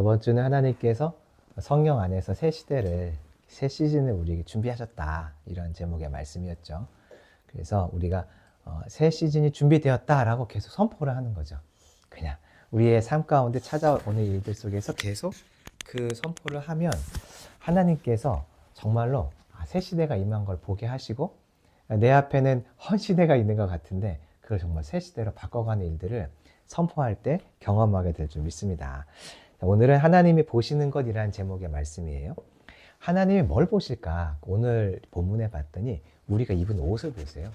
저번 주는 하나님께서 성령 안에서 새 시대를, 새 시즌을 우리에게 준비하셨다, 이런 제목의 말씀이었죠. 그래서 우리가 새 시즌이 준비되었다라고 계속 선포를 하는 거죠. 그냥 우리의 삶 가운데 찾아오는 일들 속에서 계속 그 선포를 하면 하나님께서 정말로 새 시대가 임한 걸 보게 하시고, 내 앞에는 헌 시대가 있는 것 같은데 그걸 정말 새 시대로 바꿔가는 일들을 선포할 때 경험하게 될 줄 믿습니다. 오늘은 하나님이 보시는 것이라는 제목의 말씀이에요. 하나님이 뭘 보실까? 오늘 본문에 봤더니 우리가 입은 옷을 보세요.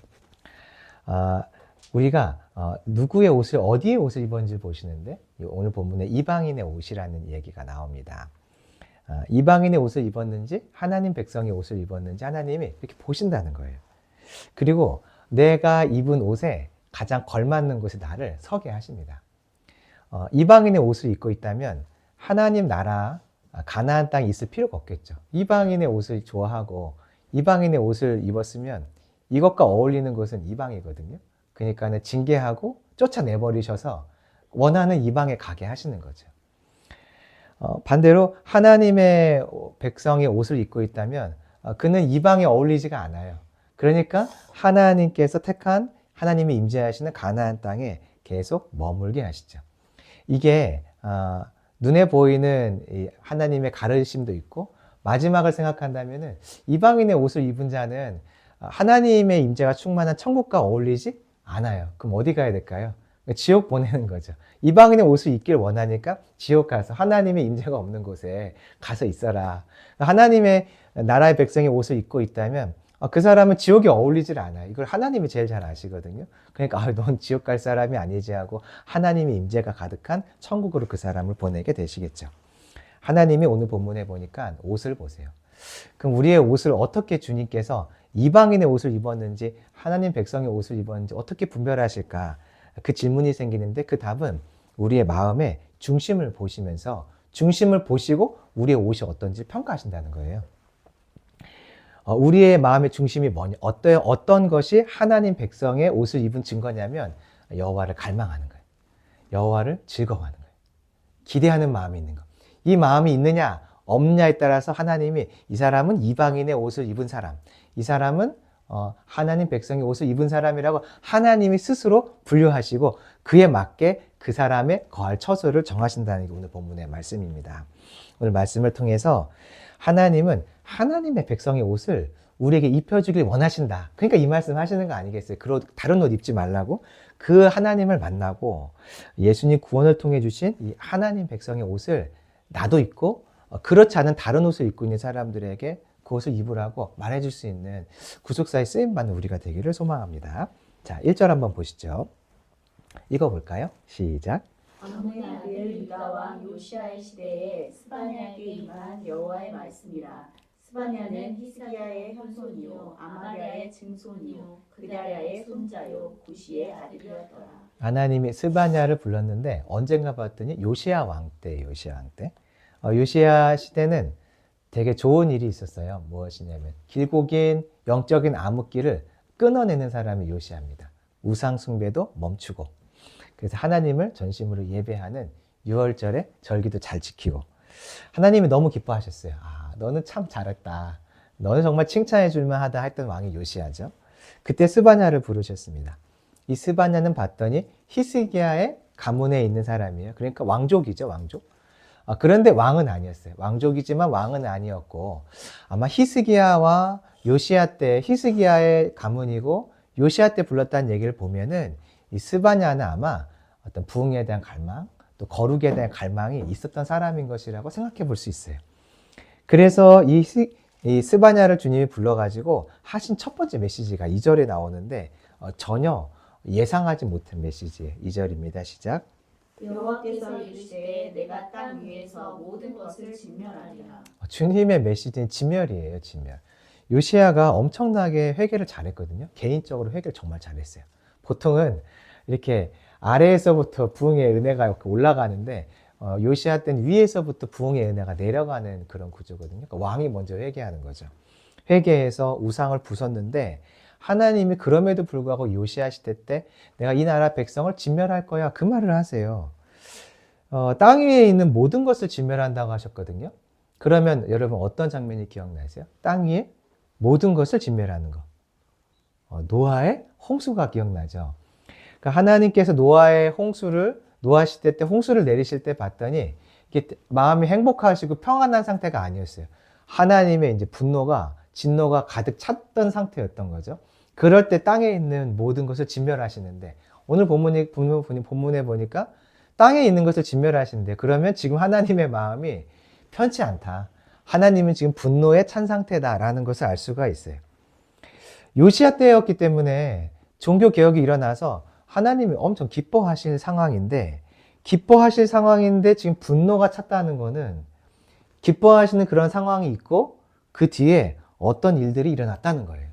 우리가 누구의 옷을, 어디의 옷을 입었는지 보시는데, 오늘 본문에 이방인의 옷이라는 얘기가 나옵니다. 이방인의 옷을 입었는지, 하나님 백성의 옷을 입었는지 하나님이 이렇게 보신다는 거예요. 그리고 내가 입은 옷에 가장 걸맞는 곳에 나를 서게 하십니다. 이방인의 옷을 입고 있다면 하나님 나라 가나안 땅에 있을 필요가 없겠죠. 이방인의 옷을 좋아하고 이방인의 옷을 입었으면 이것과 어울리는 것은 이방이거든요. 그러니까 징계하고 쫓아내버리셔서 원하는 이방에 가게 하시는 거죠. 반대로 하나님의 백성의 옷을 입고 있다면 그는 이방에 어울리지가 않아요. 그러니까 하나님께서 택한, 하나님이 임재하시는 가나안 땅에 계속 머물게 하시죠. 이게 눈에 보이는 하나님의 가르침도 있고, 마지막을 생각한다면 이방인의 옷을 입은 자는 하나님의 임재가 충만한 천국과 어울리지 않아요. 그럼 어디 가야 될까요? 지옥 보내는 거죠. 이방인의 옷을 입길 원하니까 지옥 가서 하나님의 임재가 없는 곳에 가서 있어라. 하나님의 나라의 백성의 옷을 입고 있다면 그 사람은 지옥에 어울리질 않아요. 이걸 하나님이 제일 잘 아시거든요. 그러니까 넌 지옥 갈 사람이 아니지 하고 하나님의 임재가 가득한 천국으로 그 사람을 보내게 되시겠죠. 하나님이 오늘 본문에 보니까 옷을 보세요. 그럼 우리의 옷을 어떻게 주님께서 이방인의 옷을 입었는지 하나님 백성의 옷을 입었는지 어떻게 분별하실까? 그 질문이 생기는데 그 답은 우리의 마음의 중심을 보시면서, 중심을 보시고 우리의 옷이 어떤지 평가하신다는 거예요. 우리의 마음의 중심이 뭐냐, 어떤 것이 하나님 백성의 옷을 입은 증거냐면 여호와를 갈망하는 거예요. 여호와를 즐거워하는 거예요. 기대하는 마음이 있는 거. 이 마음이 있느냐 없느냐에 따라서 하나님이 이 사람은 이방인의 옷을 입은 사람, 이 사람은 하나님 백성의 옷을 입은 사람이라고 하나님이 스스로 분류하시고 그에 맞게 그 사람의 거할 처소를 정하신다는 게 오늘 본문의 말씀입니다. 오늘 말씀을 통해서 하나님은 하나님의 백성의 옷을 우리에게 입혀주길 원하신다. 그러니까 이 말씀 하시는 거 아니겠어요? 다른 옷 입지 말라고. 그 하나님을 만나고 예수님 구원을 통해 주신 이 하나님 백성의 옷을 나도 입고 그렇지 않은 다른 옷을 입고 있는 사람들에게 그 옷을 입으라고 말해줄 수 있는 구속사의 쓰임받는 우리가 되기를 소망합니다. 자, 1절 한번 보시죠. 읽어볼까요? 시작. 아몬의 아들 유다와 요시아의 시대에 스바냐에게 임한 여호와의 말씀이라. 스바냐는 히스기야의 현손이요 아마랴의 증손이요 그다랴의 손자요 구시의 아들이었더라. 하나님이 스바냐를 불렀는데 언젠가 봤더니 요시야 왕 때예요. 요시야 왕 때. 요시야 시대는 되게 좋은 일이 있었어요. 무엇이냐면 길고 긴 영적인 암흑기를 끊어내는 사람이 요시야입니다. 우상 숭배도 멈추고, 그래서 하나님을 전심으로 예배하는 6월절에 절기도 잘 지키고, 하나님이 너무 기뻐하셨어요. 너는 참 잘했다. 너는 정말 칭찬해 줄만 하다 했던 왕이 요시야죠. 그때 스바냐를 부르셨습니다. 이 스바냐는 봤더니 히스기야의 가문에 있는 사람이에요. 그러니까 왕족이죠, 왕족. 그런데 왕은 아니었어요. 왕족이지만 왕은 아니었고, 아마 히스기야와 요시야 때, 히스기야의 가문이고 요시야 때 불렀다는 얘기를 보면은 이 스바냐는 아마 어떤 부흥에 대한 갈망, 또 거룩에 대한 갈망이 있었던 사람인 것이라고 생각해 볼 수 있어요. 그래서 이 스바냐를 주님이 불러가지고 하신 첫 번째 메시지가 2절에 나오는데 전혀 예상하지 못한 메시지예요. 2절입니다. 시작. 여호와께서 이르시되 내가 땅 위에서 모든 것을 진멸하리라. 주님의 메시지는 진멸이에요. 진멸. 요시야가 엄청나게 회개를 잘했거든요. 개인적으로 회개를 정말 잘했어요. 보통은 이렇게 아래에서부터 부흥의 은혜가 올라가는데 요시야 때는 위에서부터 부흥의 은혜가 내려가는 그런 구조거든요. 그러니까 왕이 먼저 회개하는 거죠. 회개해서 우상을 부쉈는데 하나님이 그럼에도 불구하고 요시야 시대 때 내가 이 나라 백성을 진멸할 거야, 그 말을 하세요. 땅 위에 있는 모든 것을 진멸한다고 하셨거든요. 그러면 여러분 어떤 장면이 기억나세요? 땅 위에 모든 것을 진멸하는 거. 노아의 홍수가 기억나죠. 그러니까 하나님께서 노아 시대 때 홍수를 내리실 때 봤더니 이게 마음이 행복하시고 평안한 상태가 아니었어요. 하나님의 이제 진노가 가득 찼던 상태였던 거죠. 그럴 때 땅에 있는 모든 것을 진멸하시는데 오늘 본문에 보니까 땅에 있는 것을 진멸하시는데 그러면 지금 하나님의 마음이 편치 않다. 하나님은 지금 분노에 찬 상태다라는 것을 알 수가 있어요. 요시야 때였기 때문에 종교 개혁이 일어나서 하나님이 엄청 기뻐하실 상황인데 지금 분노가 찼다는 거는 기뻐하시는 그런 상황이 있고 그 뒤에 어떤 일들이 일어났다는 거예요.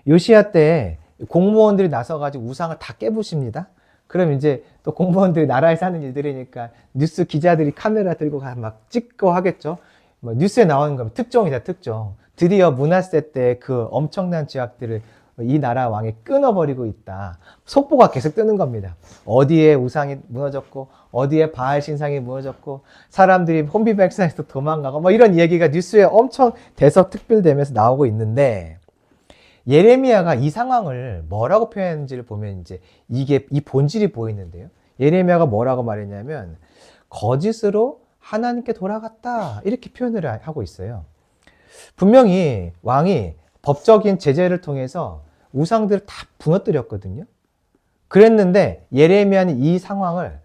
요시야 때 공무원들이 나서가지고 우상을 다 깨부십니다. 그럼 이제 또 공무원들이 나라에서 하는 일들이니까 뉴스 기자들이 카메라 들고 막 찍고 하겠죠. 뭐 뉴스에 나오는 건 특종이다, 특종. 드디어 문하세 때 그 엄청난 죄악들을 이 나라 왕이 끊어버리고 있다. 속보가 계속 뜨는 겁니다. 어디에 우상이 무너졌고, 어디에 바알 신상이 무너졌고, 사람들이 혼비백산에서 도망가고, 뭐 이런 얘기가 뉴스에 엄청 대서특필되면서 나오고 있는데, 예레미야가 이 상황을 뭐라고 표현했는지를 보면 이제 이 본질이 보이는데요. 예레미야가 뭐라고 말했냐면, 거짓으로 하나님께 돌아갔다. 이렇게 표현을 하고 있어요. 분명히 왕이 법적인 제재를 통해서 우상들을 다 무너뜨렸거든요. 그랬는데 예레미야는 이 상황을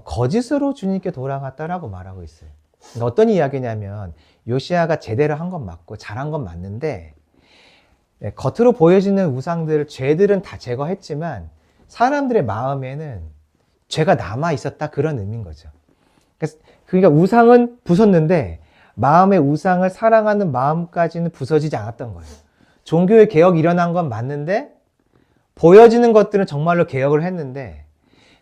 거짓으로 주님께 돌아갔다라고 말하고 있어요. 그러니까 어떤 이야기냐면 요시야가 제대로 한 건 맞고 잘한 건 맞는데 겉으로 보여지는 우상들, 죄들은 다 제거했지만 사람들의 마음에는 죄가 남아 있었다 그런 의미인 거죠. 그러니까 우상은 부쉈는데 마음의 우상을 사랑하는 마음까지는 부서지지 않았던 거예요. 종교의 개혁이 일어난 건 맞는데 보여지는 것들은 정말로 개혁을 했는데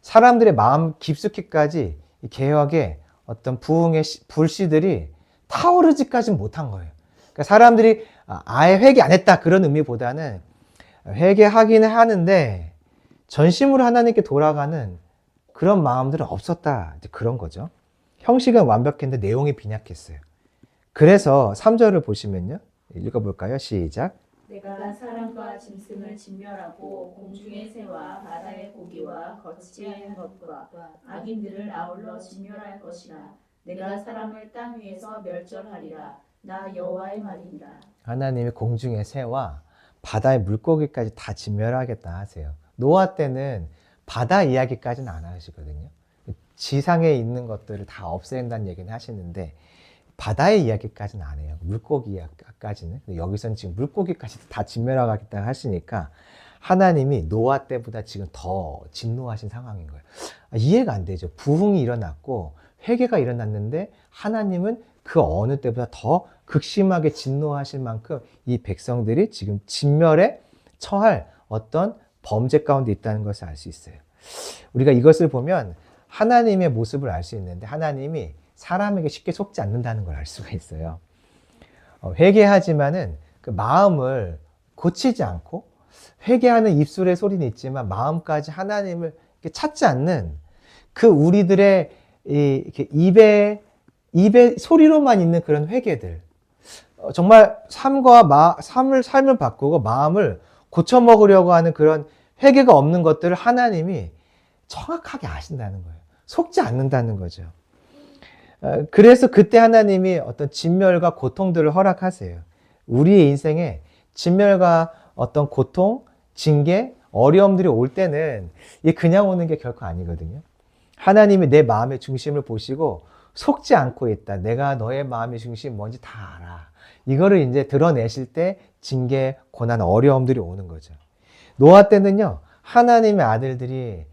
사람들의 마음 깊숙이까지 이 개혁의 어떤 부흥의 불씨들이 타오르지까지는 못한 거예요. 그러니까 사람들이 아예 회개 안 했다 그런 의미보다는 회개하기는 하는데 전심으로 하나님께 돌아가는 그런 마음들은 없었다. 그런 거죠. 형식은 완벽했는데 내용이 빈약했어요. 그래서 3절을 보시면요. 읽어볼까요? 시작. 내가 사람과 짐승을 진멸하고 공중의 새와 바다의 고기와 거치의 것과 악인들을 아울러 진멸할 것이라. 내가 사람을 땅 위에서 멸절하리라. 나 여호와의 말이니라. 하나님이 공중의 새와 바다의 물고기까지 다 진멸하겠다 하세요. 노아 때는 바다 이야기까지는 안 하시거든요. 지상에 있는 것들을 다 없앤다는 얘기는 하시는데 바다의 이야기까지는 안 해요. 물고기 이야기까지는. 근데 여기서는 지금 물고기까지 다 진멸하겠다 하시니까 하나님이 노아 때보다 지금 더 진노하신 상황인 거예요. 이해가 안 되죠. 부흥이 일어났고 회개가 일어났는데 하나님은 그 어느 때보다 더 극심하게 진노하실 만큼 이 백성들이 지금 진멸에 처할 어떤 범죄 가운데 있다는 것을 알 수 있어요. 우리가 이것을 보면 하나님의 모습을 알 수 있는데 하나님이 사람에게 쉽게 속지 않는다는 걸 알 수가 있어요. 회개하지만은 그 마음을 고치지 않고 회개하는 입술의 소리는 있지만 마음까지 하나님을 찾지 않는 그 우리들의 이렇게 입에 소리로만 있는 그런 회개들. 정말 삶을 바꾸고 마음을 고쳐 먹으려고 하는 그런 회개가 없는 것들을 하나님이 정확하게 아신다는 거예요. 속지 않는다는 거죠. 그래서 그때 하나님이 어떤 진멸과 고통들을 허락하세요. 우리의 인생에 진멸과 어떤 고통, 징계, 어려움들이 올 때는 이게 그냥 오는 게 결코 아니거든요. 하나님이 내 마음의 중심을 보시고 속지 않고 있다. 내가 너의 마음의 중심이 뭔지 다 알아. 이거를 이제 드러내실 때 징계, 고난, 어려움들이 오는 거죠. 노아 때는요, 하나님의 아들들이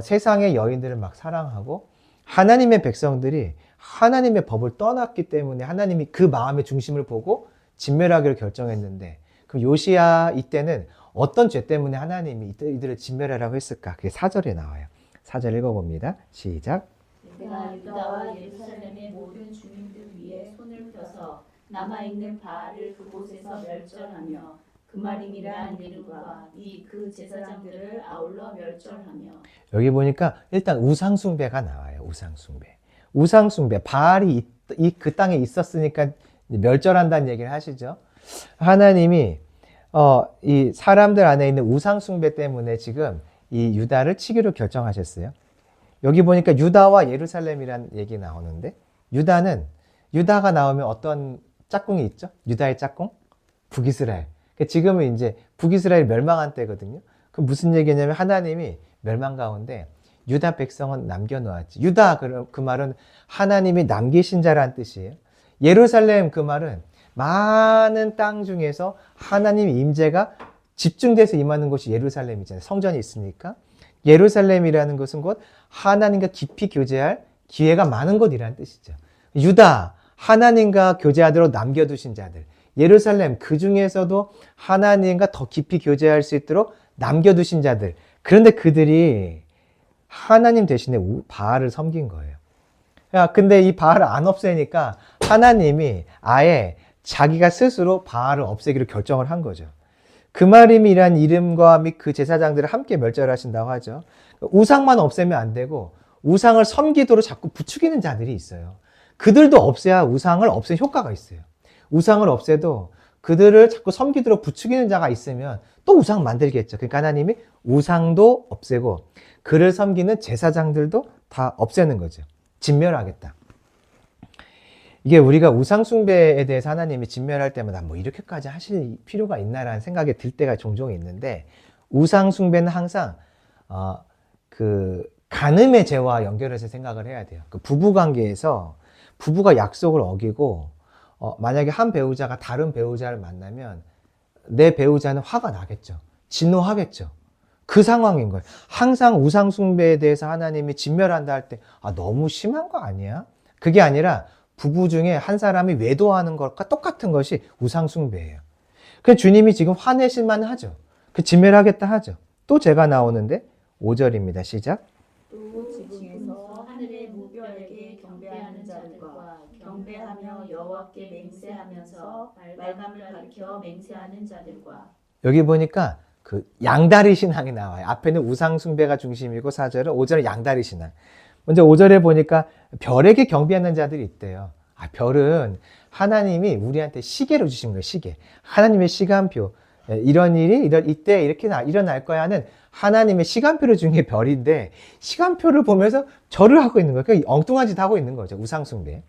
세상의 여인들을 막 사랑하고 하나님의 백성들이 하나님의 법을 떠났기 때문에 하나님이 그 마음의 중심을 보고 진멸하기로 결정했는데 그럼 요시야 이때는 어떤 죄 때문에 하나님이 이들을 진멸하라고 했을까? 그게 4절에 나와요. 4절 읽어봅니다. 시작. 내가 유다와 예루살렘의 모든 주민들 위에 손을 펴서 남아있는 바알을 그곳에서 멸절하며 그말이니라 이름과 이 그 제사장들을 아울러 멸절하며. 여기 보니까 일단 우상숭배가 나와요. 우상숭배. 바알이 그 땅에 있었으니까 멸절한다는 얘기를 하시죠. 하나님이 이 사람들 안에 있는 우상숭배 때문에 지금 이 유다를 치기로 결정하셨어요. 여기 보니까 유다와 예루살렘이란 얘기 나오는데, 유다가 나오면 어떤 짝꿍이 있죠? 유다의 짝꿍? 북이스라엘. 지금은 이제 북이스라엘 멸망한 때거든요. 그 무슨 얘기냐면 하나님이 멸망 가운데 유다 백성은 남겨놓았지. 유다, 그 말은 하나님이 남기신 자라는 뜻이에요. 예루살렘, 그 말은 많은 땅 중에서 하나님의 임재가 집중돼서 임하는 곳이 예루살렘이잖아요. 성전이 있으니까. 예루살렘이라는 것은 곧 하나님과 깊이 교제할 기회가 많은 곳이라는 뜻이죠. 유다, 하나님과 교제하도록 남겨두신 자들. 예루살렘, 그 중에서도 하나님과 더 깊이 교제할 수 있도록 남겨두신 자들. 그런데 그들이 하나님 대신에 바알을 섬긴 거예요. 근데 이 바알을 안 없애니까 하나님이 아예 자기가 스스로 바알을 없애기로 결정을 한 거죠. 그마림이란 이름과 및 그 제사장들을 함께 멸절하신다고 하죠. 우상만 없애면 안 되고 우상을 섬기도록 자꾸 부추기는 자들이 있어요. 그들도 없애야 우상을 없앤 효과가 있어요. 우상을 없애도 그들을 자꾸 섬기도록 부추기는 자가 있으면 또 우상 만들겠죠. 그러니까 하나님이 우상도 없애고 그를 섬기는 제사장들도 다 없애는 거죠. 진멸하겠다. 이게 우리가 우상숭배에 대해서 하나님이 진멸할 때마다 뭐 이렇게까지 하실 필요가 있나라는 생각이 들 때가 종종 있는데, 우상숭배는 항상 그 간음의 죄와 연결해서 생각을 해야 돼요. 그 부부관계에서 부부가 약속을 어기고 만약에 한 배우자가 다른 배우자를 만나면 내 배우자는 화가 나겠죠. 진노하겠죠. 그 상황인 거예요. 항상 우상숭배에 대해서 하나님이 진멸한다 할 때 너무 심한 거 아니야? 그게 아니라 부부 중에 한 사람이 외도하는 것과 똑같은 것이 우상숭배예요. 그 주님이 지금 화내실만 하죠. 그 진멸하겠다 하죠. 또 제가 나오는데 5절입니다. 시작. 또 지붕에서 하늘의 무별에게 경배하는 자들과 경배하며 여호와께 맹세하면서 말감을 가리켜 맹세하는 자들과. 여기 보니까 그 양다리 신앙이 나와요. 앞에는 우상숭배가 중심이고 4절은 5절은 양다리 신앙. 먼저 5절에 보니까 별에게 경배하는 자들이 있대요. 별은 하나님이 우리한테 시계로 주신 거예요. 시계. 하나님의 시간표. 이런 일이 이때 이렇게 일어날 거야 하는 하나님의 시간표를 준 게 별인데, 시간표를 보면서 절을 하고 있는 거예요. 그러니까 엉뚱한 짓 하고 있는 거죠. 우상숭배.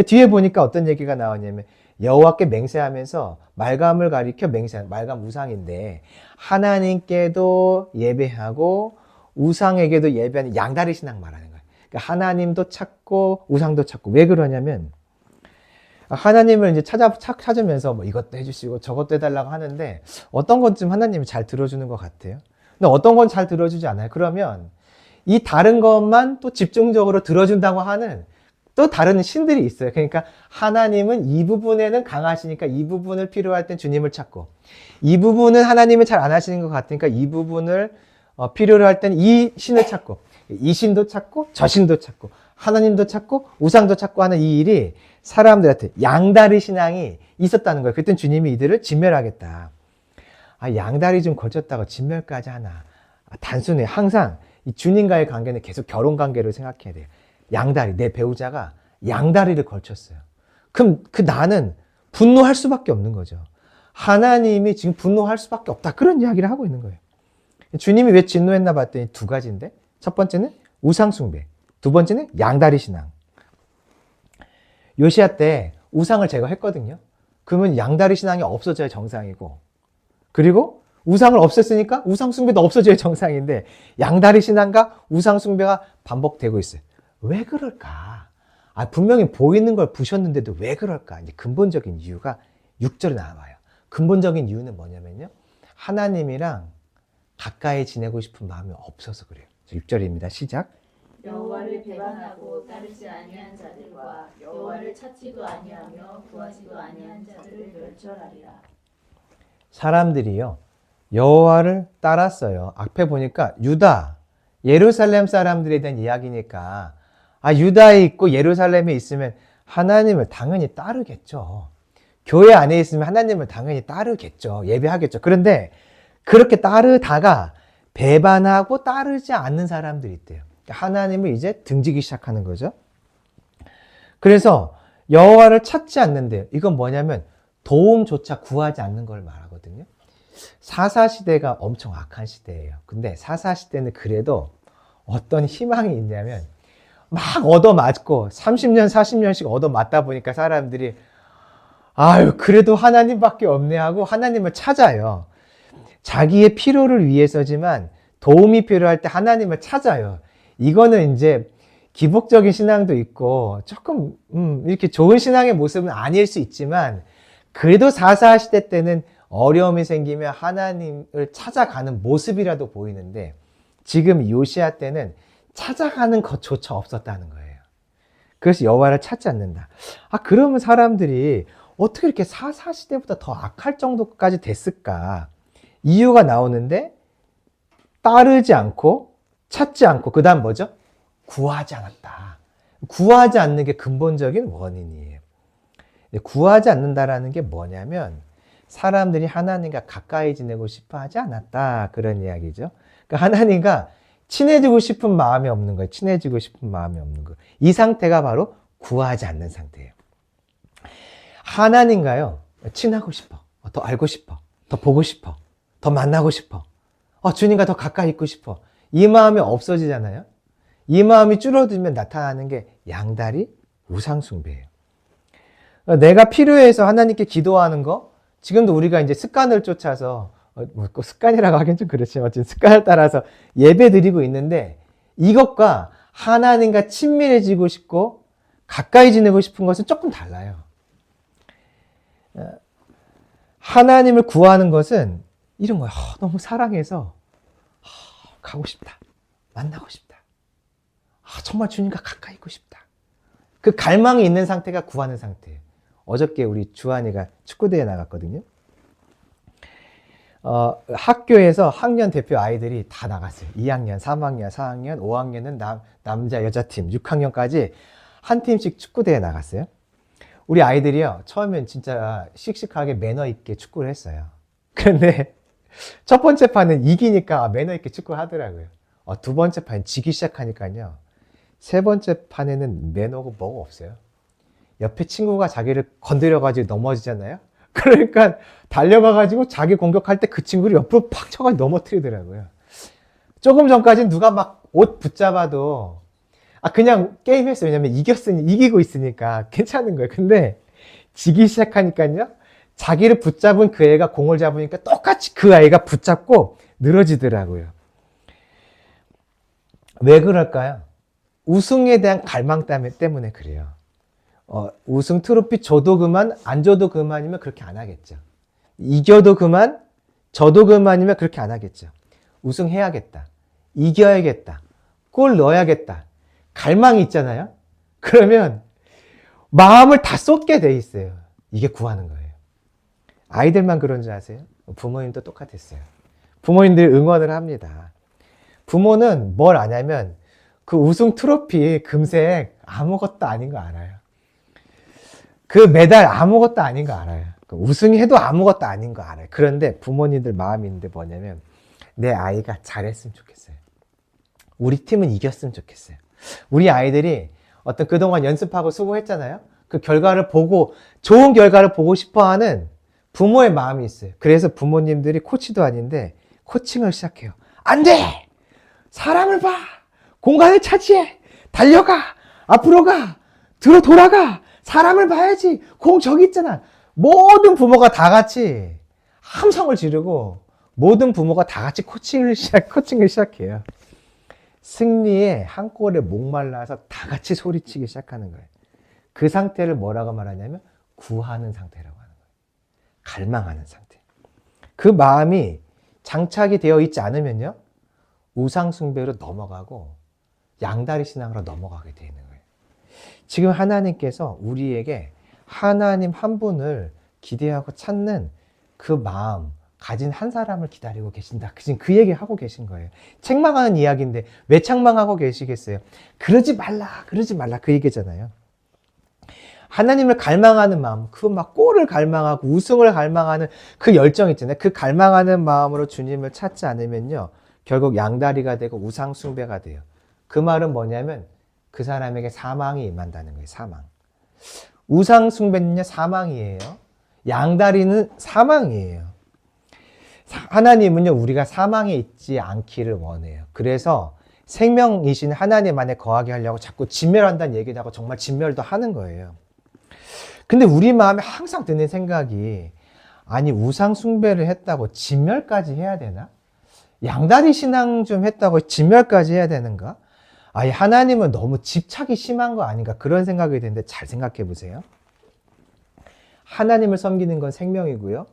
뒤에 보니까 어떤 얘기가 나오냐면 여호와께 맹세하면서 말감을 가리켜 맹세하는, 말감 우상인데 하나님께도 예배하고 우상에게도 예배하는 양다리 신앙 말하는 거예요. 그러니까 하나님도 찾고 우상도 찾고. 왜 그러냐면 하나님을 이제 찾으면서 뭐 이것도 해주시고 저것도 해달라고 하는데 어떤 건 좀 하나님이 잘 들어주는 것 같아요. 근데 어떤 건 잘 들어주지 않아요. 그러면 이 다른 것만 또 집중적으로 들어준다고 하는 또 다른 신들이 있어요. 그러니까 하나님은 이 부분에는 강하시니까 이 부분을 필요할 땐 주님을 찾고, 이 부분은 하나님은 잘 안 하시는 것 같으니까 이 부분을 필요로 할 땐 이 신을 찾고, 이 신도 찾고 저 신도 찾고 하나님도 찾고 우상도 찾고 하는 이 일이 사람들한테 양다리 신앙이 있었다는 거예요. 그때 주님이 이들을 진멸하겠다. 양다리 좀 걸쳤다고 진멸까지 하나? 단순해. 항상 이 주님과의 관계는 계속 결혼 관계로 생각해야 돼요. 양다리, 내 배우자가 양다리를 걸쳤어요. 그럼 나는 분노할 수밖에 없는 거죠. 하나님이 지금 분노할 수밖에 없다. 그런 이야기를 하고 있는 거예요. 주님이 왜 진노했나 봤더니 두 가지인데, 첫 번째는 우상숭배, 두 번째는 양다리 신앙. 요시야 때 우상을 제거했거든요. 그러면 양다리 신앙이 없어져야 정상이고, 그리고 우상을 없앴으니까 우상숭배도 없어져야 정상인데 양다리 신앙과 우상숭배가 반복되고 있어요. 왜 그럴까? 분명히 보이는 걸 부셨는데도 왜 그럴까? 이제 근본적인 이유가 6절에 나와요. 근본적인 이유는 뭐냐면요, 하나님이랑 가까이 지내고 싶은 마음이 없어서 그래요. 6절입니다. 시작. 여호와를 배반하고 따르지 아니한 자들과 여호와를 찾지도 아니하며 구하지도 아니한 자들을 멸절하리라. 사람들이요, 여호와를 따랐어요. 앞에 보니까 유다, 예루살렘 사람들에 대한 이야기니까 유다에 있고 예루살렘에 있으면 하나님을 당연히 따르겠죠. 교회 안에 있으면 하나님을 당연히 따르겠죠. 예배하겠죠. 그런데 그렇게 따르다가 배반하고 따르지 않는 사람들이 있대요. 하나님을 이제 등지기 시작하는 거죠. 그래서 여호와를 찾지 않는데요. 이건 뭐냐면 도움조차 구하지 않는 걸 말하거든요. 사사시대가 엄청 악한 시대예요. 근데 사사시대는 그래도 어떤 희망이 있냐면 막 얻어맞고 30년, 40년씩 얻어맞다 보니까 사람들이 아유, 그래도 하나님밖에 없네 하고 하나님을 찾아요. 자기의 필요를 위해서지만 도움이 필요할 때 하나님을 찾아요. 이거는 이제 기복적인 신앙도 있고 조금 이렇게 좋은 신앙의 모습은 아닐 수 있지만 그래도 사사시대 때는 어려움이 생기면 하나님을 찾아가는 모습이라도 보이는데 지금 요시야 때는 찾아가는 것조차 없었다는 거예요. 그래서 여호와를 찾지 않는다. 아, 그러면 사람들이 어떻게 이렇게 사사시대보다 더 악할 정도까지 됐을까? 이유가 나오는데 따르지 않고 찾지 않고 그 다음 뭐죠? 구하지 않았다. 구하지 않는 게 근본적인 원인이에요. 구하지 않는다라는 게 뭐냐면 사람들이 하나님과 가까이 지내고 싶어 하지 않았다. 그런 이야기죠. 그러니까 하나님과 친해지고 싶은 마음이 없는 거예요. 친해지고 싶은 마음이 없는 거예요. 이 상태가 바로 구하지 않는 상태예요. 하나님과요, 친하고 싶어. 더 알고 싶어. 더 보고 싶어. 더 만나고 싶어. 주님과 더 가까이 있고 싶어. 이 마음이 없어지잖아요. 이 마음이 줄어들면 나타나는 게 양다리 우상숭배예요. 내가 필요해서 하나님께 기도하는 거, 지금도 우리가 이제 습관을 쫓아서, 꼭 습관이라고 하긴 좀 그렇지만, 어쨌든 습관을 따라서 예배 드리고 있는데, 이것과 하나님과 친밀해지고 싶고, 가까이 지내고 싶은 것은 조금 달라요. 하나님을 구하는 것은 이런 거예요. 너무 사랑해서, 가고 싶다. 만나고 싶다. 정말 주님과 가까이 있고 싶다. 그 갈망이 있는 상태가 구하는 상태예요. 어저께 우리 주한이가 축구대회 나갔거든요. 학교에서 학년 대표 아이들이 다 나갔어요. 2학년, 3학년, 4학년, 5학년은 남자, 여자팀, 6학년까지 한 팀씩 축구대회 나갔어요. 우리 아이들이요, 처음엔 진짜 씩씩하게 매너 있게 축구를 했어요. 그런데 첫 번째 판은 이기니까 매너 있게 축구를 하더라고요. 두 번째 판 지기 시작하니까요. 세 번째 판에는 매너고 뭐가 없어요. 옆에 친구가 자기를 건드려가지고 넘어지잖아요. 그러니까 달려가가지고 자기 공격할 때 그 친구를 옆으로 팍 쳐가지고 넘어뜨리더라고요. 조금 전까지는 누가 막 옷 붙잡아도 그냥 게임했어요. 왜냐면 이기고 있으니까 괜찮은 거예요. 근데 지기 시작하니까요. 자기를 붙잡은 그 애가 공을 잡으니까 똑같이 그 아이가 붙잡고 늘어지더라고요. 왜 그럴까요? 우승에 대한 갈망 때문에 그래요. 우승 트로피 줘도 그만, 안 줘도 그만이면 그렇게 안 하겠죠. 이겨도 그만, 져도 그만이면 그렇게 안 하겠죠. 우승해야겠다. 이겨야겠다. 골 넣어야겠다. 갈망이 있잖아요. 그러면 마음을 다 쏟게 돼 있어요. 이게 구하는 거예요. 아이들만 그런 줄 아세요? 부모님도 똑같았어요. 부모님들이 응원을 합니다. 부모는 뭘 아냐면 그 우승 트로피 금색 아무것도 아닌 거 알아요. 그 메달 아무것도 아닌 거 알아요. 우승해도 아무것도 아닌 거 알아요. 그런데 부모님들 마음이 있는데 뭐냐면 내 아이가 잘했으면 좋겠어요. 우리 팀은 이겼으면 좋겠어요. 우리 아이들이 어떤 그동안 연습하고 수고했잖아요. 그 결과를 보고 좋은 결과를 보고 싶어하는 부모의 마음이 있어요. 그래서 부모님들이 코치도 아닌데 코칭을 시작해요. 안 돼! 사람을 봐! 공간을 차지해! 달려가! 앞으로 가! 돌아가! 사람을 봐야지! 공 저기 있잖아! 모든 부모가 다 같이 함성을 지르고 모든 부모가 다 같이 코칭을 시작해요. 승리에 한 골에 목말라서 다 같이 소리치기 시작하는 거예요. 그 상태를 뭐라고 말하냐면 구하는 상태라고 하는 거예요. 갈망하는 상태. 그 마음이 장착이 되어 있지 않으면요. 우상숭배로 넘어가고 양다리 신앙으로 넘어가게 되는 거예요. 지금 하나님께서 우리에게 하나님 한 분을 기대하고 찾는 그 마음 가진 한 사람을 기다리고 계신다. 지금 그 얘기 하고 계신 거예요. 책망하는 이야기인데 왜 책망하고 계시겠어요? 그러지 말라 그 얘기잖아요. 하나님을 갈망하는 마음, 그 막 골을 갈망하고 우승을 갈망하는 그 열정 있잖아요. 그 갈망하는 마음으로 주님을 찾지 않으면요. 결국 양다리가 되고 우상숭배가 돼요. 그 말은 뭐냐면 그 사람에게 사망이 임한다는 거예요. 사망. 우상숭배는요, 사망이에요. 양다리는 사망이에요. 하나님은요, 우리가 사망에 있지 않기를 원해요. 그래서 생명이신 하나님 안에 거하게 하려고 자꾸 진멸한다는 얘기도 하고 정말 진멸도 하는 거예요. 근데 우리 마음에 항상 드는 생각이, 아니, 우상숭배를 했다고 진멸까지 해야 되나? 양다리 신앙 좀 했다고 진멸까지 해야 되는가? 아니, 하나님은 너무 집착이 심한 거 아닌가? 그런 생각이 드는데 잘 생각해 보세요. 하나님을 섬기는 건 생명이고요.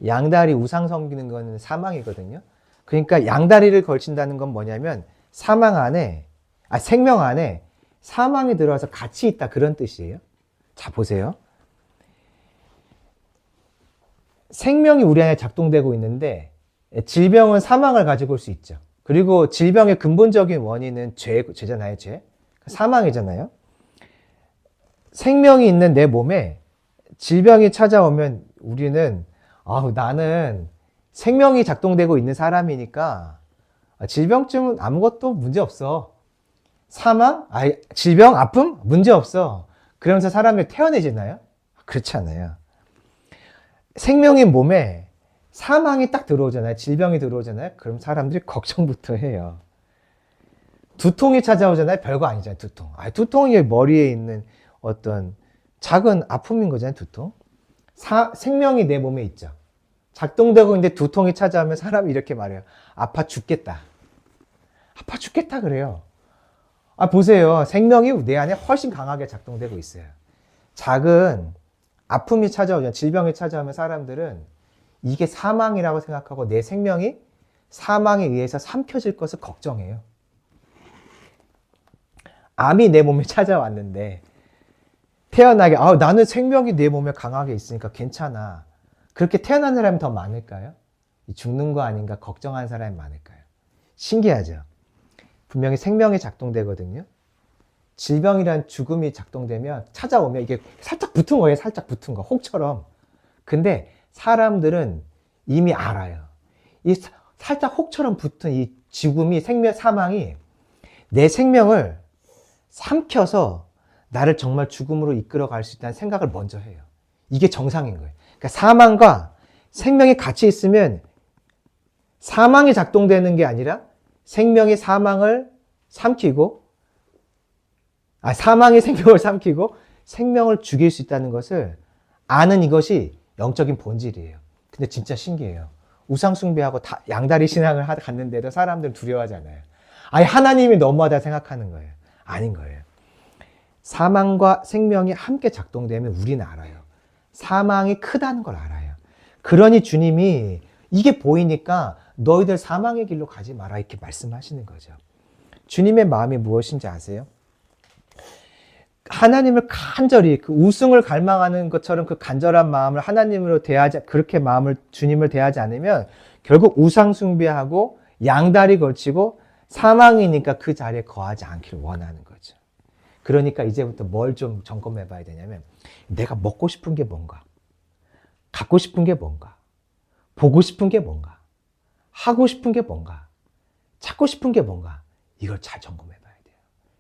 양다리 우상 섬기는 건 사망이거든요. 그러니까 양다리를 걸친다는 건 뭐냐면 생명 안에 사망이 들어와서 같이 있다, 그런 뜻이에요. 자, 보세요. 생명이 우리 안에 작동되고 있는데 질병은 사망을 가지고 올 수 있죠. 그리고 질병의 근본적인 원인은 죄잖아요, 죄. 사망이잖아요. 생명이 있는 내 몸에 질병이 찾아오면 우리는, 나는 생명이 작동되고 있는 사람이니까 질병쯤은 아무것도 문제 없어. 질병, 아픔? 문제 없어. 그러면서 사람을 태어내지나요? 그렇지 않아요. 생명인 몸에 사망이 딱 들어오잖아요. 질병이 들어오잖아요. 그럼 사람들이 걱정부터 해요. 두통이 찾아오잖아요. 별거 아니잖아요. 두통이 머리에 있는 어떤 작은 아픔인 거잖아요. 두통. 생명이 내 몸에 있죠. 작동되고 있는데 두통이 찾아오면 사람이 이렇게 말해요. 아파 죽겠다. 아파 죽겠다 그래요. 보세요. 생명이 내 안에 훨씬 강하게 작동되고 있어요. 작은 아픔이 찾아오잖아요. 질병이 찾아오면 사람들은 이게 사망이라고 생각하고 내 생명이 사망에 의해서 삼켜질 것을 걱정해요. 암이 내 몸에 찾아왔는데 태어나게, 나는 생명이 내 몸에 강하게 있으니까 괜찮아. 그렇게 태어난 사람이 더 많을까요? 죽는 거 아닌가 걱정하는 사람이 많을까요? 신기하죠? 분명히 생명이 작동되거든요. 질병이란 죽음이 작동되면 찾아오면 이게 살짝 붙은 거예요. 살짝 붙은 거. 혹처럼. 근데 사람들은 이미 알아요. 이 살짝 혹처럼 붙은 이 죽음이, 사망이 내 생명을 삼켜서 나를 정말 죽음으로 이끌어 갈 수 있다는 생각을 먼저 해요. 이게 정상인 거예요. 그러니까 사망과 생명이 같이 있으면 사망이 작동되는 게 아니라 생명이 사망을 삼키고, 사망이 생명을 삼키고 생명을 죽일 수 있다는 것을 아는 이것이 영적인 본질이에요. 근데 진짜 신기해요. 우상숭배하고 양다리 신앙을 갔는데도 사람들은 두려워하잖아요. 하나님이 너무하다 생각하는 거예요. 아닌 거예요. 사망과 생명이 함께 작동되면 우리는 알아요. 사망이 크다는 걸 알아요. 그러니 주님이 이게 보이니까 너희들 사망의 길로 가지 마라, 이렇게 말씀하시는 거죠. 주님의 마음이 무엇인지 아세요? 하나님을 간절히 그 우승을 갈망하는 것처럼 그 간절한 마음을 하나님으로 그렇게 주님을 대하지 않으면 결국 우상 숭배하고 양다리 걸치고 사망이니까 그 자리에 거하지 않기를 원하는 거죠. 그러니까 이제부터 뭘 좀 점검해 봐야 되냐면, 내가 먹고 싶은 게 뭔가, 갖고 싶은 게 뭔가, 보고 싶은 게 뭔가, 하고 싶은 게 뭔가, 찾고 싶은 게 뭔가, 이걸 잘 점검해 봐야 돼요.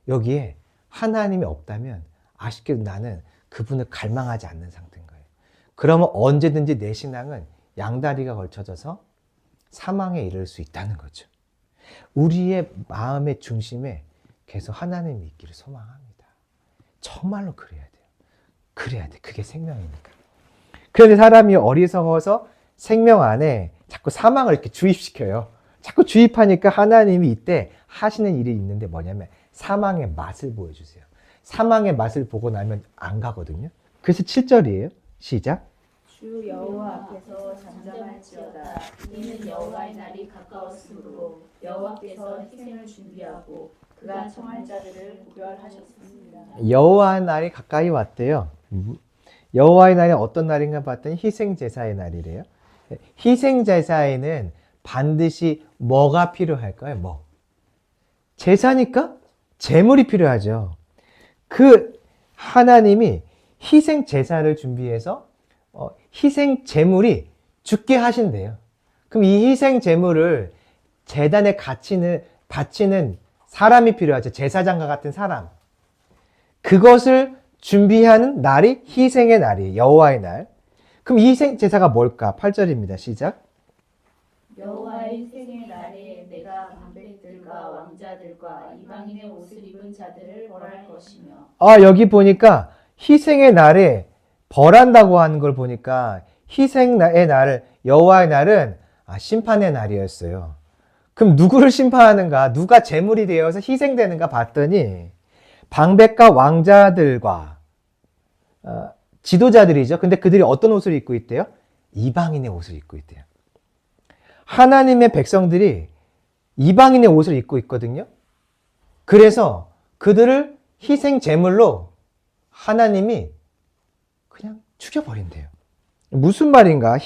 여기에 하나님이 없다면 아쉽게도 나는 그분을 갈망하지 않는 상태인 거예요. 그러면 언제든지 내 신앙은 양다리가 걸쳐져서 사망에 이를 수 있다는 거죠. 우리의 마음의 중심에 계속 하나님이 있기를 소망합니다. 정말로 그래야 돼요. 그래야 돼. 그게 생명이니까. 그런데 사람이 어리석어서 생명 안에 자꾸 사망을 이렇게 주입시켜요. 자꾸 주입하니까 하나님이 이때 하시는 일이 있는데 뭐냐면 사망의 맛을 보여주세요. 사망의 맛을 보고 나면 안 가거든요. 그래서 7절이에요. 시작. 주 여호와 앞에서 잠잠할지어다. 이는 여호와의 날이 가까웠으므로 여호와께서 희생을 준비하고 그가 청할 자들을 구별하셨습니다. 여호와의 날이 가까이 왔대요. 여호와의 날이 어떤 날인가 봤더니 희생제사의 날이래요. 희생제사에는 반드시 뭐가 필요할까요? 뭐? 제사니까 제물이 필요하죠. 그 하나님이 희생 제사를 준비해서 희생 제물이 죽게 하신대요. 그럼 이 희생 제물을 제단에 바치는 사람이 필요하죠. 제사장과 같은 사람. 그것을 준비하는 날이 희생의 날이에요. 여호와의 날. 그럼 이 희생 제사가 뭘까? 8절입니다. 시작. 여호와의 희생의 날에 내가 방백들과 왕자들과 이방인의 옷을 입은 자들을 벌할 것이며. 여기 보니까 희생의 날에 벌한다고 하는 걸 보니까 희생의 날을 여호와의 날은 심판의 날이었어요. 그럼 누구를 심판하는가? 누가 제물이 되어서 희생되는가 봤더니 방백과 왕자들과 지도자들이죠. 근데 그들이 어떤 옷을 입고 있대요? 이방인의 옷을 입고 있대요. 하나님의 백성들이 이방인의 옷을 입고 있거든요. 그래서 그들을 희생 제물로 하나님이 그냥 죽여버린대요. 무슨 말인가?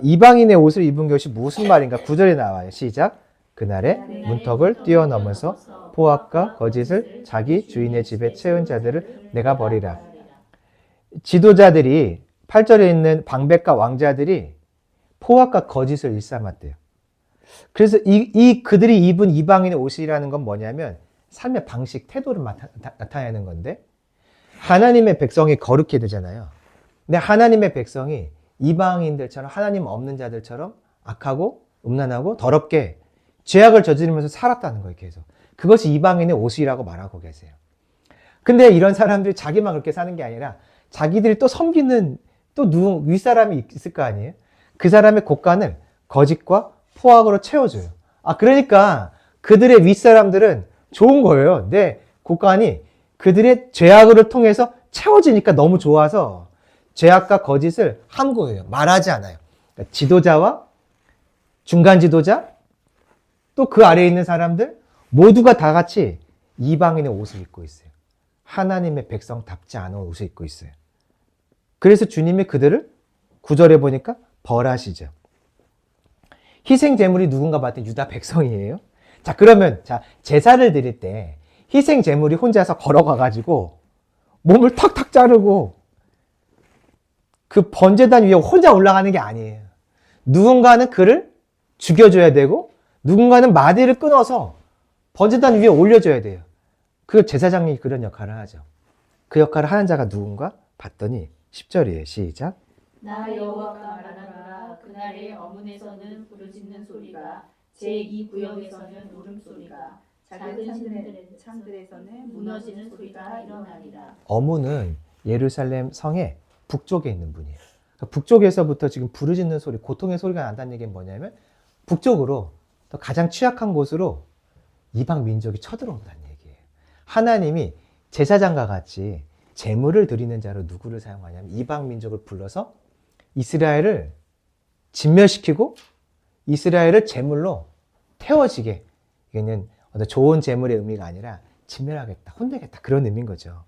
이방인의 옷을 입은 것이 무슨 말인가? 9절에 나와요. 시작. 그날에 문턱을 뛰어넘어서 포악과 거짓을 자기 주인의 집에 채운 자들을 내가 버리라. 지도자들이 8절에 있는 방백과 왕자들이 포악과 거짓을 일삼았대요. 그래서 그들이 입은 이방인의 옷이라는 건 뭐냐면 삶의 방식, 태도를 나타내는 건데 하나님의 백성이 거룩해야 되잖아요. 근데 하나님의 백성이 이방인들처럼 하나님 없는 자들처럼 악하고 음란하고 더럽게 죄악을 저지르면서 살았다는 거예요. 계속. 그것이 이방인의 옷이라고 말하고 계세요. 근데 이런 사람들이 자기만 그렇게 사는 게 아니라 자기들이 또 섬기는 또 윗사람이 있을 거 아니에요? 그 사람의 곳간을 거짓과 포악으로 채워줘요. 그러니까 그들의 윗사람들은 좋은 거예요. 내 곳간이 그들의 죄악을 통해서 채워지니까 너무 좋아서 죄악과 거짓을 함구해요. 말하지 않아요. 그러니까 지도자와 중간 지도자 또 그 아래에 있는 사람들 모두가 다 같이 이방인의 옷을 입고 있어요. 하나님의 백성답지 않은 옷을 입고 있어요. 그래서 주님이 그들을 9절에 보니까 벌하시죠. 희생 제물이 누군가 봤더니 유다 백성이에요. 자, 그러면 제사를 드릴 때 희생 제물이 혼자서 걸어가 가지고 몸을 탁탁 자르고 그 번제단 위에 혼자 올라가는 게 아니에요. 누군가는 그를 죽여줘야 되고 누군가는 마디를 끊어서 번제단 위에 올려줘야 돼요. 그 제사장이 그런 역할을 하죠. 그 역할을 하는 자가 누군가 봤더니 10절이에요. 시작. 나 여호와가 말하노라. 그날에 어문에서는 부르짖는 소리가 제2구역에서는 울음소리가 작은 산들에서는 무너지는 소리가 일어나리라. 어문은 예루살렘 성의 북쪽에 있는 분이에요. 그러니까 북쪽에서부터 지금 부르짖는 소리, 고통의 소리가 난다는 얘기는 뭐냐면 북쪽으로 또 가장 취약한 곳으로 이방 민족이 쳐들어온다는 얘기예요. 하나님이 제사장과 같이 제물을 드리는 자로 누구를 사용하냐면 이방 민족을 불러서 이스라엘을 진멸시키고 이스라엘을 제물로 태워지게, 이게는 좋은 제물의 의미가 아니라 진멸하겠다, 혼내겠다 그런 의미인 거죠.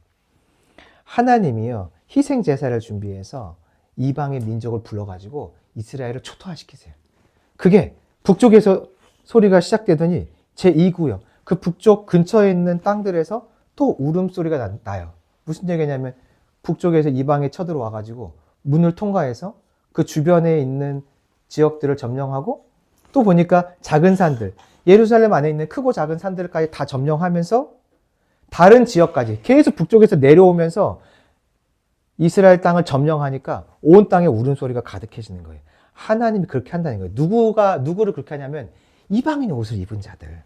하나님이요 희생 제사를 준비해서 이방의 민족을 불러가지고 이스라엘을 초토화시키세요. 그게 북쪽에서 소리가 시작되더니 제2구역 그 북쪽 근처에 있는 땅들에서 또 울음소리가 나요. 무슨 얘기냐면 북쪽에서 이방에 쳐들어와가지고 문을 통과해서 그 주변에 있는 지역들을 점령하고 또 보니까 작은 산들, 예루살렘 안에 있는 크고 작은 산들까지 다 점령하면서 다른 지역까지 계속 북쪽에서 내려오면서 이스라엘 땅을 점령하니까 온 땅에 울음소리가 가득해지는 거예요. 하나님이 그렇게 한다는 거예요. 누구를 그렇게 하냐면 이방인의 옷을 입은 자들.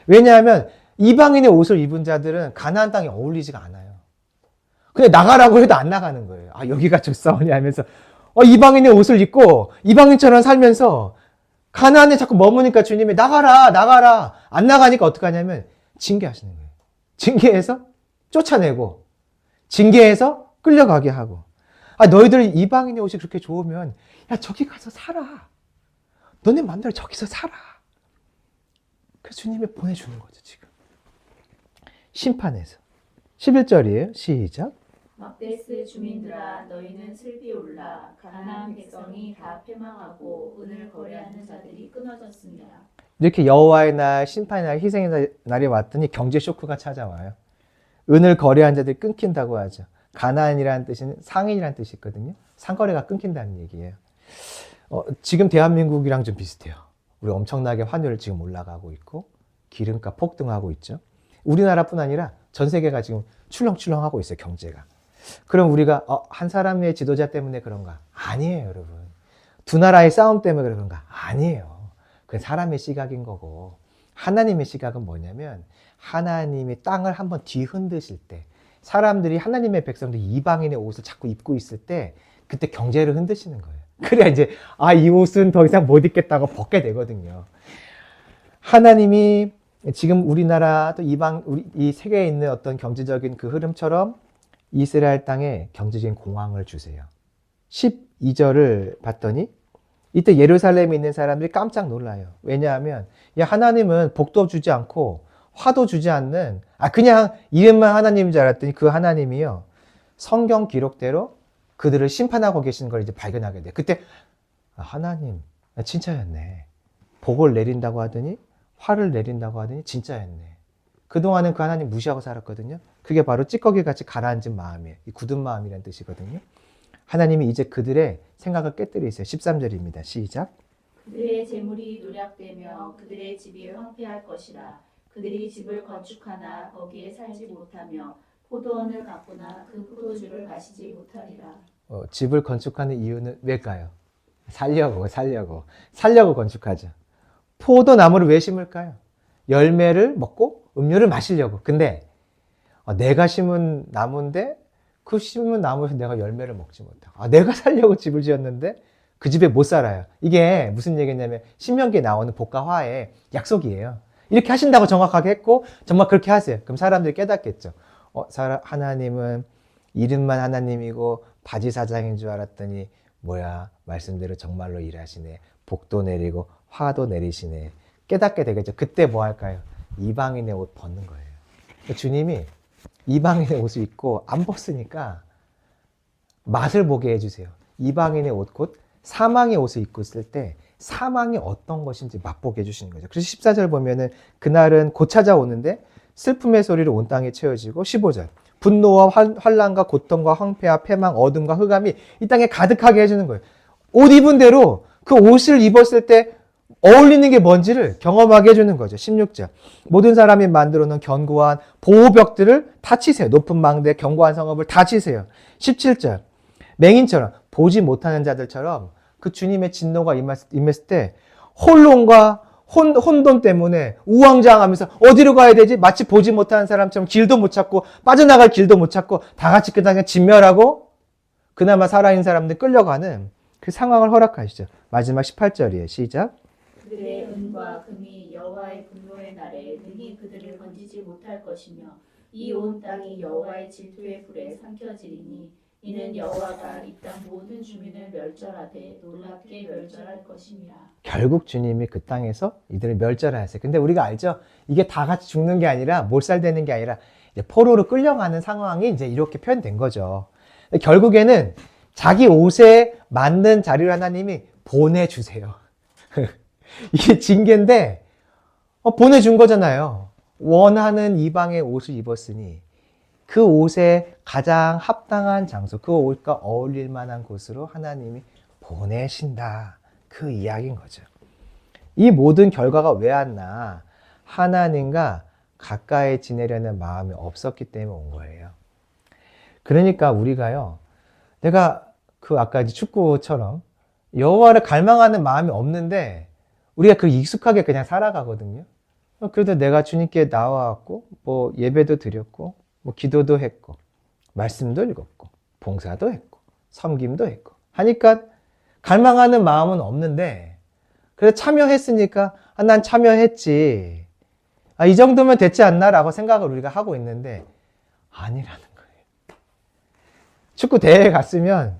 왜냐하면 이방인의 옷을 입은 자들은 가나안 땅에 어울리지가 않아요. 그냥 나가라고 해도 안 나가는 거예요. 여기가 적사원이 하면서 이방인의 옷을 입고 이방인처럼 살면서 가나안에 자꾸 머무니까 주님이 나가라 안 나가니까 어떻게 하냐면 징계하시는 거예요. 징계해서 쫓아내고 징계해서 끌려가게 하고 너희들 이방인의 옷이 그렇게 좋으면 야 저기 가서 살아. 너네 마음대로 저기서 살아. 그래서 주님이 보내주는 거죠. 지금 심판에서 11절이에요. 시작. 막데스 주민들아 너희는 슬피 올라. 가나안 백성이 다 패망하고 은을 거래하는 자들이 끊어졌습니다. 이렇게 여호와의 날, 심판의 날, 희생의 날이 왔더니 경제 쇼크가 찾아와요. 은을 거래한 자들이 끊긴다고 하죠. 가난이라는 뜻은 상인이라는 뜻이 있거든요. 상거래가 끊긴다는 얘기예요. 지금 대한민국이랑 좀 비슷해요. 우리 엄청나게 환율 지금 올라가고 있고 기름값 폭등하고 있죠. 우리나라뿐 아니라 전 세계가 지금 출렁출렁하고 있어요, 경제가. 그럼 우리가 한 사람의 지도자 때문에 그런가? 아니에요, 여러분. 두 나라의 싸움 때문에 그런가? 아니에요. 그건 사람의 시각인 거고, 하나님의 시각은 뭐냐면 하나님이 땅을 한번 뒤흔드실 때, 사람들이 하나님의 백성들이 이방인의 옷을 자꾸 입고 있을 때 그때 경제를 흔드시는 거예요. 그래야 이제 이 옷은 더 이상 못 입겠다고 벗게 되거든요. 하나님이 지금 우리나라 또 우리 이 세계에 있는 어떤 경제적인 그 흐름처럼 이스라엘 땅에 경제적인 공황을 주세요. 12절을 봤더니 이때 예루살렘에 있는 사람들이 깜짝 놀라요. 왜냐하면 하나님은 복도 주지 않고 화도 주지 않는 그냥 이름만 하나님인 줄 알았더니 그 하나님이요, 성경 기록대로 그들을 심판하고 계시는 걸 이제 발견하게 돼요. 그때 하나님 진짜였네. 복을 내린다고 하더니 화를 내린다고 하더니 진짜였네. 그동안은 그 하나님 무시하고 살았거든요. 그게 바로 찌꺼기같이 가라앉은 마음이에요. 이 굳은 마음이라는 뜻이거든요. 하나님이 이제 그들의 생각을 깨뜨리세요. 13절입니다. 시작. 그들의 재물이 노략되며 그들의 집이 황폐할 것이라. 그들이 집을 건축하나 거기에 살지 못하며 포도원을 가꾸나 그 포도주를 마시지 못하리라. 집을 건축하는 이유는 왜일까요? 살려고 건축하죠. 포도나무를 왜 심을까요? 열매를 먹고 음료를 마시려고. 근데 내가 심은 나무인데 그 심은 나무에서 내가 열매를 먹지 못하고, 내가 살려고 집을 지었는데 그 집에 못 살아요. 이게 무슨 얘기냐면 신명기에 나오는 복과화의 약속이에요. 이렇게 하신다고 정확하게 했고 정말 그렇게 하세요. 그럼 사람들이 깨닫겠죠. 하나님은 이름만 하나님이고 바지 사장인 줄 알았더니 뭐야, 말씀대로 정말로 일하시네. 복도 내리고 화도 내리시네. 깨닫게 되겠죠. 그때 뭐 할까요? 이방인의 옷 벗는 거예요. 주님이 이방인의 옷을 입고 안 벗으니까 맛을 보게 해주세요. 이방인의 옷, 곧 사망의 옷을 입고 있을 때 사망이 어떤 것인지 맛보게 해주시는 거죠. 그래서 14절 보면은 그날은 곧 찾아오는데 슬픔의 소리로 온 땅에 채워지고, 15절 분노와 환난과 고통과 황폐와 패망, 어둠과 흑암이 이 땅에 가득하게 해주는 거예요. 옷 입은 대로 그 옷을 입었을 때 어울리는 게 뭔지를 경험하게 해주는 거죠. 16절 모든 사람이 만들어 놓은 견고한 보호벽들을 다 치세요. 높은 망대, 견고한 성읍을 다 치세요. 17절 맹인처럼 보지 못하는 자들처럼 그 주님의 진노가 임했을 때 혼돈과 혼돈 때문에 우왕좌왕하면서 어디로 가야 되지? 마치 보지 못하는 사람처럼 길도 못 찾고 빠져나갈 길도 못 찾고 다 같이 그 당에 진멸하고 그나마 살아있는 사람들 끌려가는 그 상황을 허락하시죠. 마지막 18절이에요. 시작. 그들의 은과 금이 여호와의 분노의 날에 능히 그들을 건지지 못할 것이며 이 온 땅이 여호와의 질투의 불에 삼켜지리니 이는 여호와가 이 땅 모든 주민을 멸절하되 놀랍게 멸절할 것임이라. 결국 주님이 그 땅에서 이들을 멸절하였어요. 근데 우리가 알죠? 이게 다 같이 죽는 게 아니라 몰살되는 게 아니라 이제 포로로 끌려가는 상황이 이제 이렇게 표현된 거죠. 결국에는 자기 옷에 맞는 자리를 하나님이 보내주세요. 이게 징계인데 보내준 거잖아요. 원하는 이방의 옷을 입었으니 그 옷에 가장 합당한 장소, 그 옷과 어울릴 만한 곳으로 하나님이 보내신다. 그 이야기인 거죠. 이 모든 결과가 왜 왔나? 하나님과 가까이 지내려는 마음이 없었기 때문에 온 거예요. 그러니까 우리가요, 내가 아까 이제 축구처럼 여호와를 갈망하는 마음이 없는데 우리가 그 익숙하게 그냥 살아가거든요. 그래도 내가 주님께 나와왔고, 예배도 드렸고, 기도도 했고, 말씀도 읽었고, 봉사도 했고, 섬김도 했고 하니까 갈망하는 마음은 없는데, 그래서 참여했으니까 난 참여했지, 이 정도면 됐지 않나? 라고 생각을 우리가 하고 있는데 아니라는 거예요. 축구 대회에 갔으면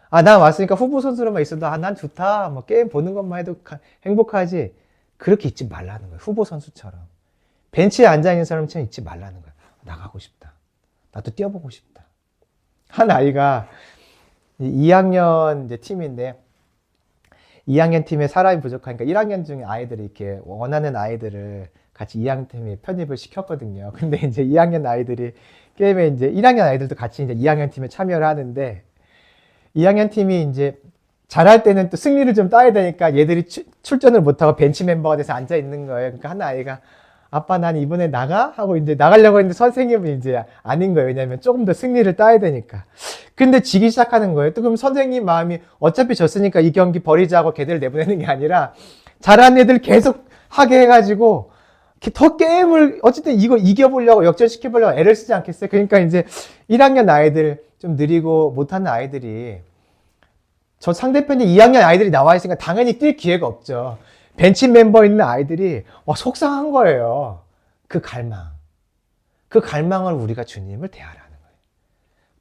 난 왔으니까 후보 선수로만 있어도 난 좋다, 게임 보는 것만 해도 행복하지, 그렇게 있지 말라는 거예요. 후보 선수처럼 벤치에 앉아있는 사람처럼 있지 말라는 거예요. 나가고 싶다, 나도 뛰어보고 싶다. 한 아이가 2학년 이제 팀인데 2학년 팀에 사람이 부족하니까 1학년 중에 아이들이 이렇게 원하는 아이들을 같이 2학년 팀에 편입을 시켰거든요. 근데 이제 2학년 아이들이 게임에 이제 1학년 아이들도 같이 이제 2학년 팀에 참여를 하는데 2학년 팀이 이제 잘할 때는 또 승리를 좀 따야 되니까 얘들이 출전을 못하고 벤치 멤버가 돼서 앉아 있는 거예요. 그러니까 한 아이가 아빠 난 이번에 나가? 하고 이제 나가려고 했는데 선생님은 이제 아닌 거예요. 왜냐면 조금 더 승리를 따야 되니까. 근데 지기 시작하는 거예요. 또 그럼 선생님 마음이 어차피 졌으니까 이 경기 버리자고 걔들 내보내는 게 아니라 잘하는 애들 계속 하게 해가지고 더 게임을 어쨌든 이거 이겨보려고 역전시켜보려고 애를 쓰지 않겠어요? 그러니까 이제 1학년 아이들 좀 느리고 못하는 아이들이 저 상대편이 2학년 아이들이 나와 있으니까 당연히 뛸 기회가 없죠. 벤치 멤버 있는 아이들이 속상한 거예요. 그 갈망. 그 갈망을 우리가 주님을 대하라는 거예요.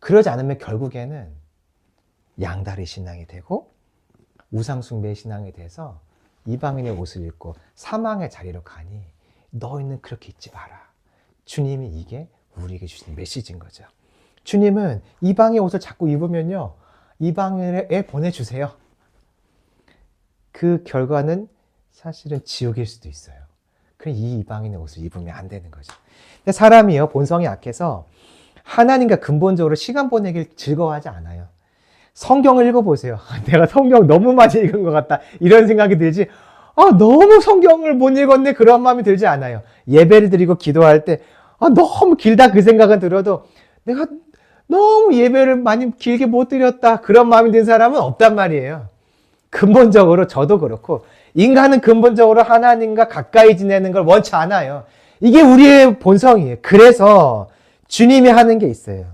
그러지 않으면 결국에는 양다리 신앙이 되고 우상숭배의 신앙이 돼서 이방인의 옷을 입고 사망의 자리로 가니 너희는 그렇게 있지 마라. 주님이 이게 우리에게 주신 메시지인 거죠. 주님은 이방의 옷을 자꾸 입으면요. 이방인에 보내주세요. 그 결과는 사실은 지옥일 수도 있어요. 그럼 이 이방인의 옷을 입으면 안 되는 거죠. 근데 사람이요, 본성이 약해서 하나님과 근본적으로 시간 보내길 즐거워하지 않아요. 성경을 읽어보세요. 내가 성경 너무 많이 읽은 것 같다. 이런 생각이 들지, 너무 성경을 못 읽었네. 그런 마음이 들지 않아요. 예배를 드리고 기도할 때, 너무 길다. 그 생각은 들어도 내가 너무 예배를 많이 길게 못 드렸다. 그런 마음이 든 사람은 없단 말이에요. 근본적으로 저도 그렇고 인간은 근본적으로 하나님과 가까이 지내는 걸 원치 않아요. 이게 우리의 본성이에요. 그래서 주님이 하는 게 있어요.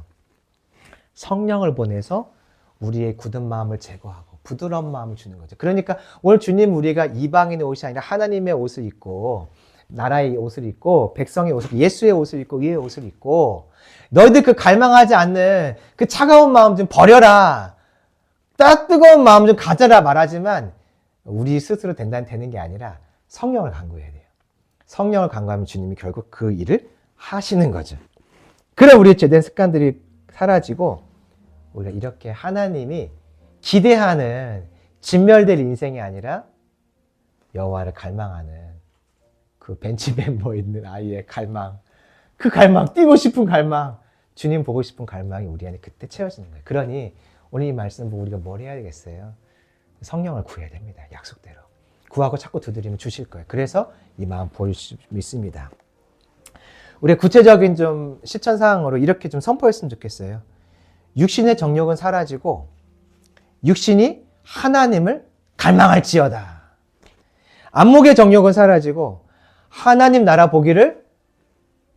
성령을 보내서 우리의 굳은 마음을 제거하고 부드러운 마음을 주는 거죠. 그러니까 오늘 주님 우리가 이방인의 옷이 아니라 하나님의 옷을 입고 나라의 옷을 입고 백성의 옷을 입고 예수의 옷을 입고 의의 옷을 입고 너희들 그 갈망하지 않는 그 차가운 마음 좀 버려라. 뜨거운 마음 좀 가져라 말하지만 우리 스스로 되는 게 아니라 성령을 간구해야 돼요. 성령을 간구하면 주님이 결국 그 일을 하시는 거죠. 그럼 우리의 죄된 습관들이 사라지고 우리가 이렇게 하나님이 기대하는 진멸될 인생이 아니라 여호와를 갈망하는 그 벤치 멤버 있는 아이의 갈망, 그 갈망, 뛰고 싶은 갈망, 주님 보고 싶은 갈망이 우리 안에 그때 채워지는 거예요. 그러니 오늘 이 말씀 보고 우리가 뭘 해야 되겠어요? 성령을 구해야 됩니다. 약속대로. 구하고 자꾸 두드리면 주실 거예요. 그래서 이 마음 보일 수 있습니다. 우리 구체적인 좀 실천 사항으로 이렇게 좀 선포했으면 좋겠어요. 육신의 정욕은 사라지고 육신이 하나님을 갈망할지어다. 안목의 정욕은 사라지고 하나님 나라 보기를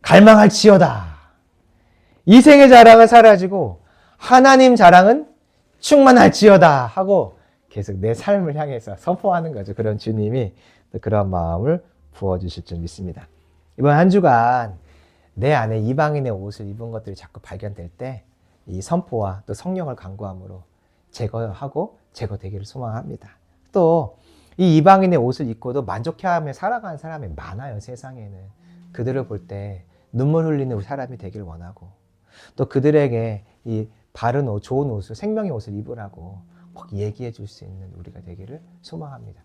갈망할지어다. 이생의 자랑은 사라지고 하나님 자랑은 충만할지어다 하고 계속 내 삶을 향해서 선포하는 거죠. 그런 주님이 그런 마음을 부어주실 줄 믿습니다. 이번 한 주간 내 안에 이방인의 옷을 입은 것들이 자꾸 발견될 때 이 선포와 또 성령을 간구함으로 제거하고 제거되기를 소망합니다. 또 이 이방인의 옷을 입고도 만족해하며 살아가는 사람이 많아요. 세상에는. 그들을 볼 때 눈물 흘리는 사람이 되길 원하고 또 그들에게 이 바른 옷, 좋은 옷을, 생명의 옷을 입으라고 꼭 얘기해 줄 수 있는 우리가 되기를 소망합니다.